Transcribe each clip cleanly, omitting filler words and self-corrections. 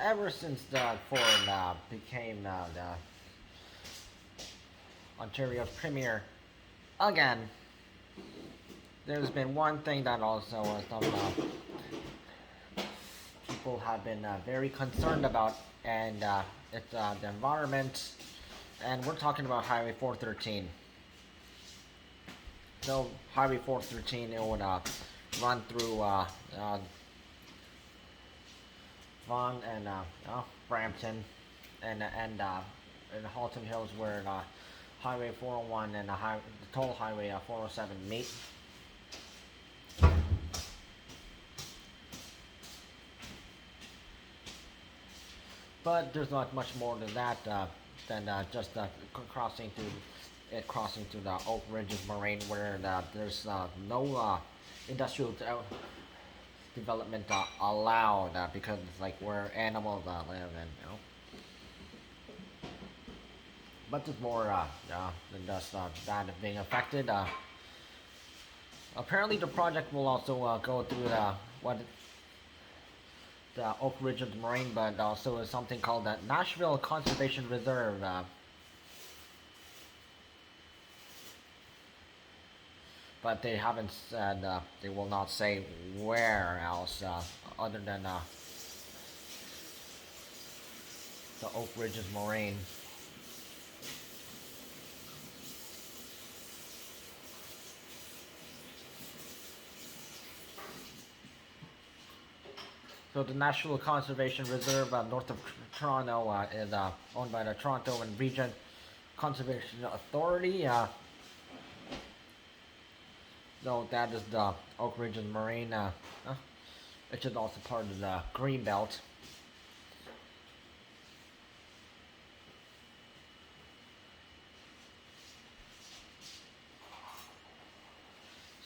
ever since the Ford became the Ontario's premier again, there's been one thing that also some people have been very concerned about, and it's the environment, and we're talking about Highway 413. So Highway 413, it would run through Vaughan and Brampton, and Halton Hills, where Highway 401 and the toll highway 407 meet. But there's not much more than that than just crossing to the Oak Ridges Moraine, where there's no industrial development allowed because it's like where animals live, and but there's more than just that being affected. Apparently, the project will also go through the Oak Ridges Moraine, but also is something called the Nashville Conservation Reserve. But they haven't said, they will not say where else other than the Oak Ridges Moraine. So the National Conservation Reserve north of Toronto is owned by the Toronto and Region Conservation Authority. So that is the Oak Ridges Moraine, which is also part of the Greenbelt.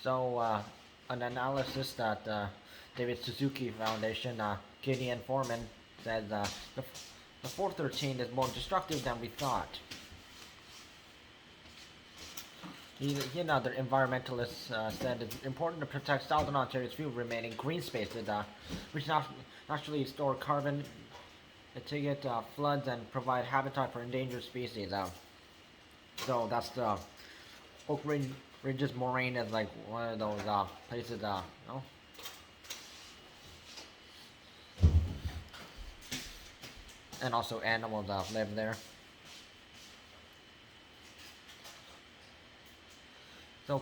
So an analysis that David Suzuki Foundation, Gideon Foreman, says the 413 is more destructive than we thought. Another environmentalist said it's important to protect Southern Ontario's few remaining green spaces, which naturally store carbon, mitigate floods, and provide habitat for endangered species. So that's the Oak Ridges Moraine is like one of those places, and also animals live there. So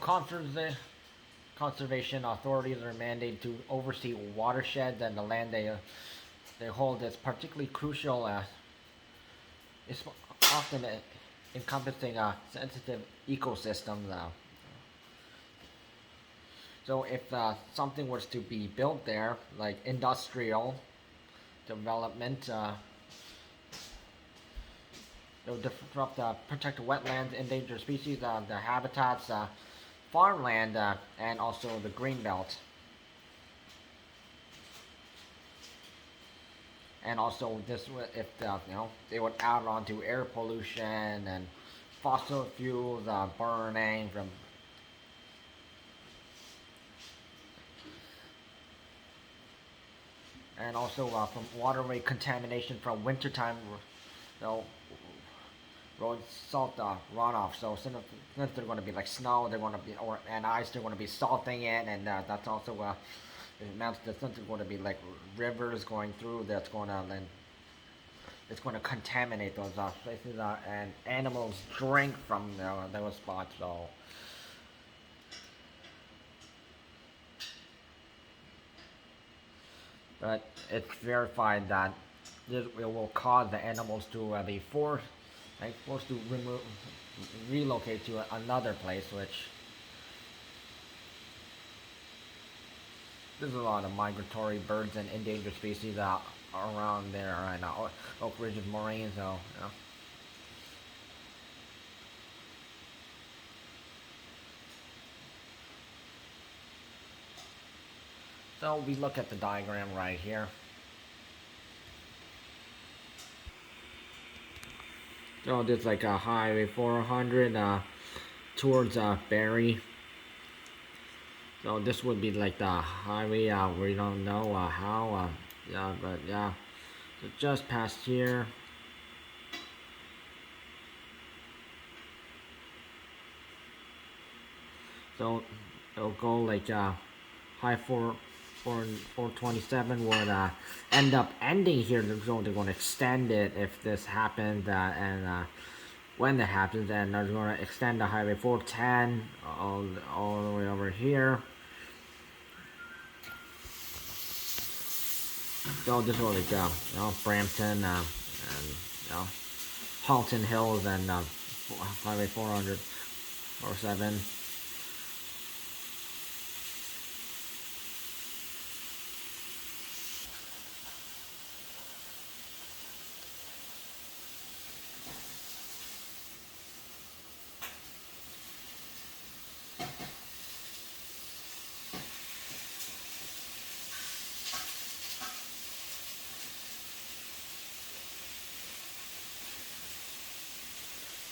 conservation authorities are mandated to oversee watersheds, and the land they hold is particularly crucial. It's often encompassing sensitive ecosystems. So if something was to be built there, like industrial development, it would disrupt protect wetlands, endangered species, the habitats, farmland, and also the Greenbelt. And also this, if they would add on to air pollution and fossil fuels burning from. And also from waterway contamination from wintertime, road salt runoff. So since they're going to be like snow, they're going to be and ice, they're going to be salting it, and that's also it means that since there's going to be like rivers going through, that's going to then it's going to contaminate those places, and animals drink from those spots. So. But it's verified that this will cause the animals to be forced to relocate to another place, which there's a lot of migratory birds and endangered species around there right now. Oak Ridges Moraine, so So we look at the diagram right here. So there's like a Highway 400 towards Barrie. So this would be like the highway we don't know how, yeah, but yeah, So just past here. So it'll go like high 427 would end up ending here. They're going to extend it if this happens, and when that happens, and they're going to extend the highway 410 all the way over here. So this will like Brampton and Halton Hills and highway 400 or 7.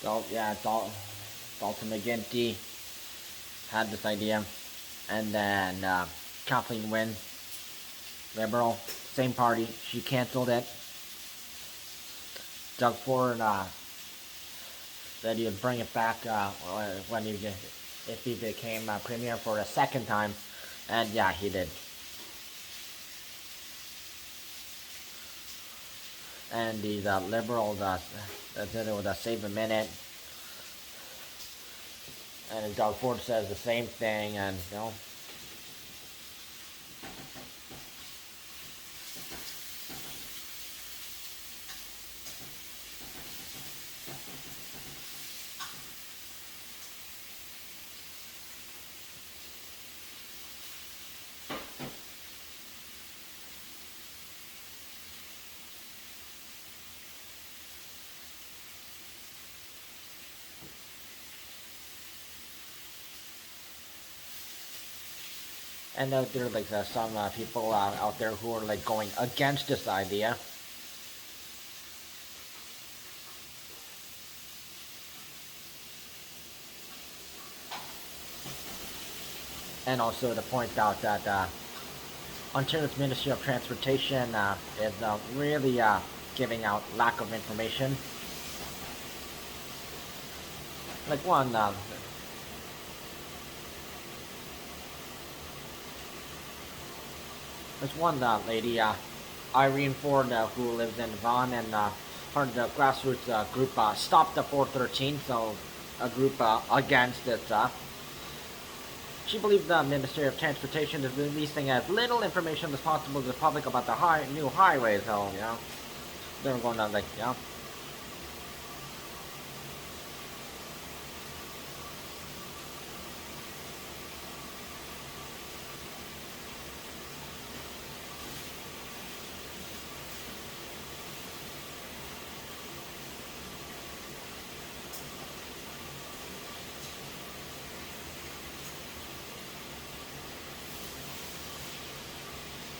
So yeah, Dalton McGuinty had this idea, and then Kathleen Wynne, Liberal, same party, she canceled it. Doug Ford said he would bring it back when if he became premier for a second time, and yeah, he did. And these liberals said it would save a minute. And Doug Ford says the same thing, and and there are like some people out there who are like going against this idea. And also to point out that Ontario's Ministry of Transportation is really giving out lack of information. Like one there's one lady, Irene Ford, who lives in Vaughan, and her grassroots group stopped the 413, so a group against it. She believes the Ministry of Transportation is releasing as little information as possible to the public about the new highways, so they're going to like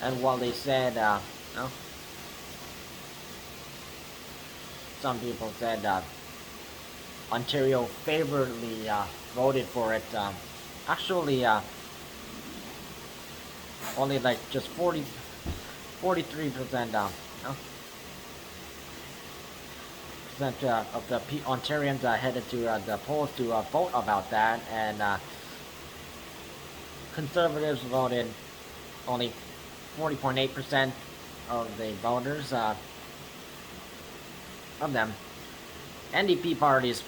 And while they said, some people said Ontario favorably voted for it. Actually, only like just 43% percent of the Ontarians headed to the polls to vote about that, and Conservatives voted only 40.8% of the voters of them. NDP parties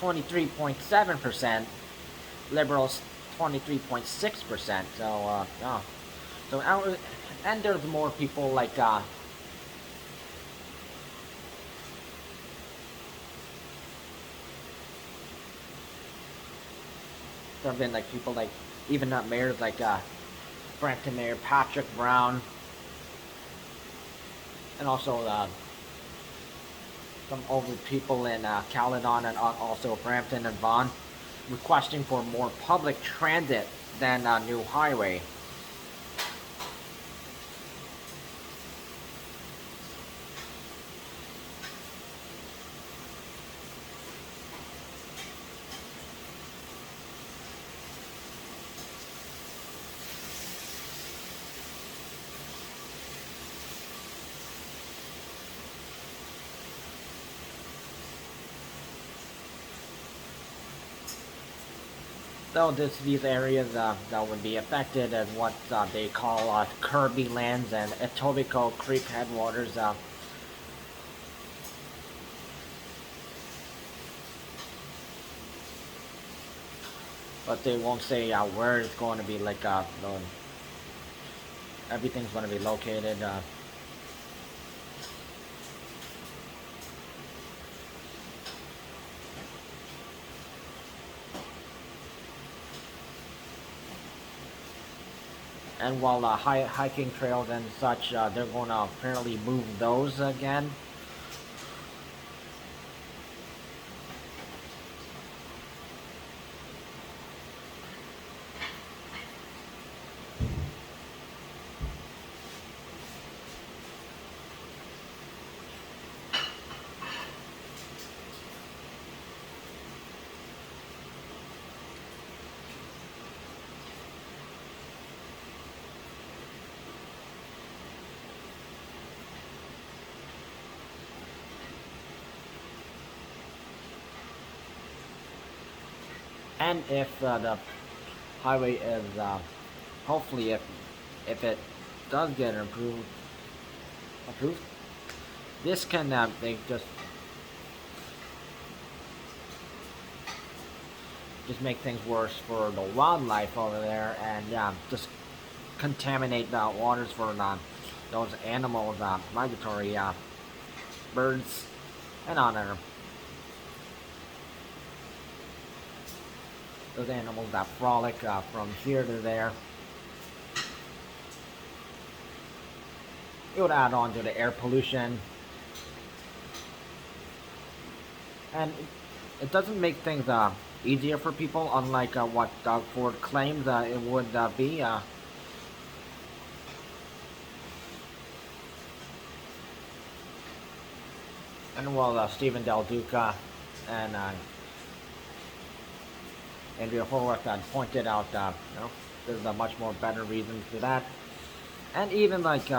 23.7%, Liberals 23.6%. So and there's more people like there have been like people like even mayors like Brampton Mayor Patrick Brown, and also some older people in Caledon and also Brampton and Vaughan, requesting for more public transit than a new highway. So these areas that would be affected as what they call Kirby lands and Etobicoke Creek headwaters. But they won't say where it's going to be. Like everything's going to be located. And while hiking trails and such, they're going to apparently move those again. And if the highway is hopefully if it does get approved, this can they just make things worse for the wildlife over there, and just contaminate the waters for those animals, migratory birds and other those animals that frolic from here to there. It would add on to the air pollution, and it doesn't make things easier for people, unlike what Doug Ford claims it would be. And while Stephen Del Duca and Andrea Horwath had pointed out, there's a much more better reasons for that. And even like,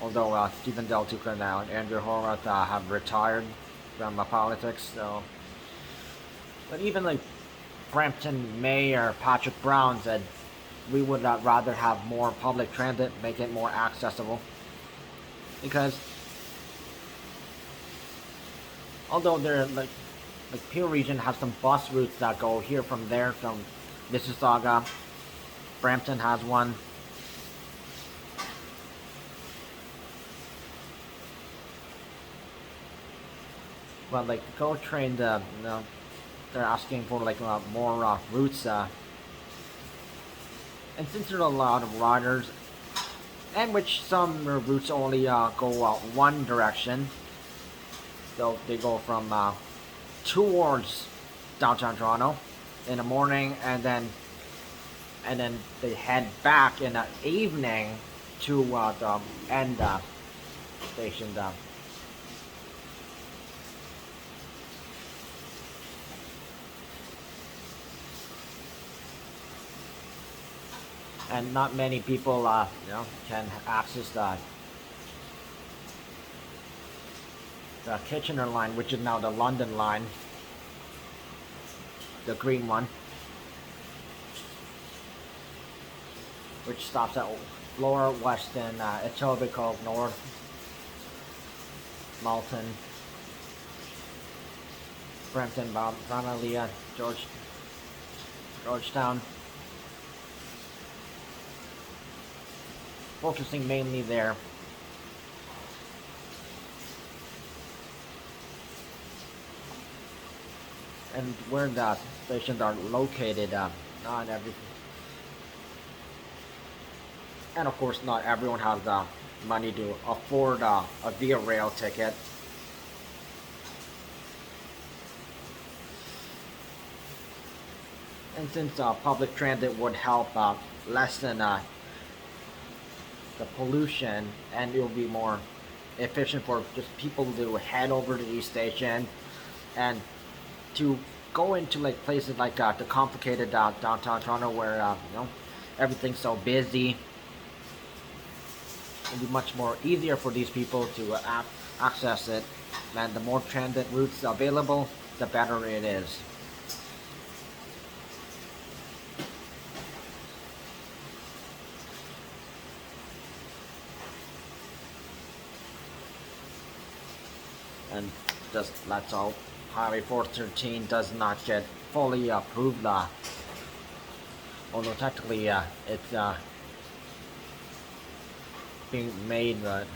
although Stephen Del Duca and Andrea Horwath have retired from politics, so, but even like Brampton Mayor Patrick Brown said, we would rather have more public transit, make it more accessible, because although they're like Peel Region has some bus routes that go here from there, from Mississauga. Brampton has one. But like GO Train, they're asking for like more routes. And since there's a lot of riders, and which some routes only go one direction, so they go from towards downtown Toronto in the morning, and then they head back in the evening to the end station. And not many people can access the Kitchener line, which is now the London line, the green one, which stops at Lower Weston, Etobicoke, North Malton, Brampton, Vaughan, Georgetown, focusing mainly there. And where the stations are located, not everything. And of course, not everyone has the money to afford a Via Rail ticket. And since public transit would help lessen the pollution, and it will be more efficient for just people to head over to these stations and to go into like places like the complicated downtown Toronto, where everything's so busy. It'll be much more easier for these people to access it, and the more transit routes available, the better it is. just let's hope Highway 413 does not get fully approved. Although technically it's being made, but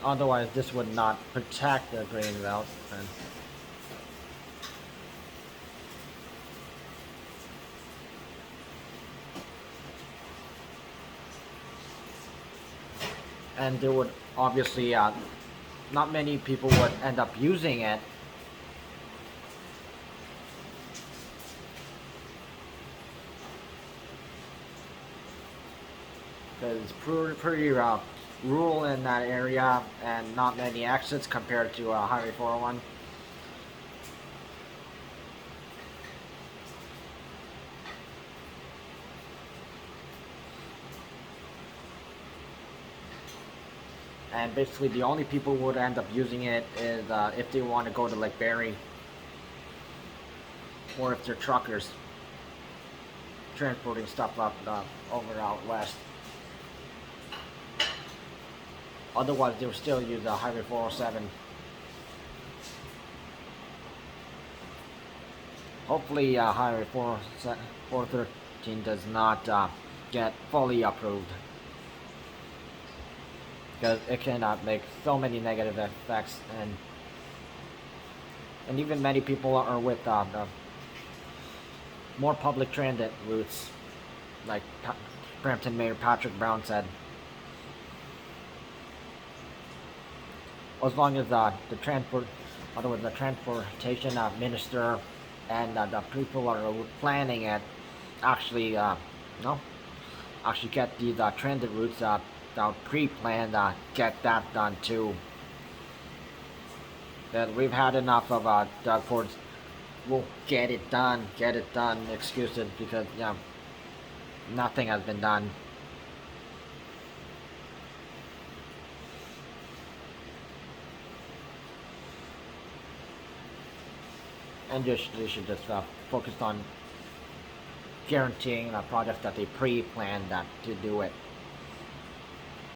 otherwise this would not protect the Greenbelt. And there would obviously not many people would end up using it. Because it's pretty rural in that area and not many exits compared to Highway 401. And basically the only people who would end up using it is if they want to go to Lake Berry, or if they're truckers transporting stuff up over out west. Otherwise they would still use Highway 407. Hopefully Highway 413 does not get fully approved, because it can make so many negative effects, and even many people are with more public transit routes, like Brampton Mayor Patrick Brown said. As long as the transportation minister and the people are planning it actually actually get these transit routes pre-planned, get that done too. That we've had enough of Doug Ford's "we'll get it done" excuses, because nothing has been done. And they should just focus on guaranteeing the projects that they pre-planned to do it.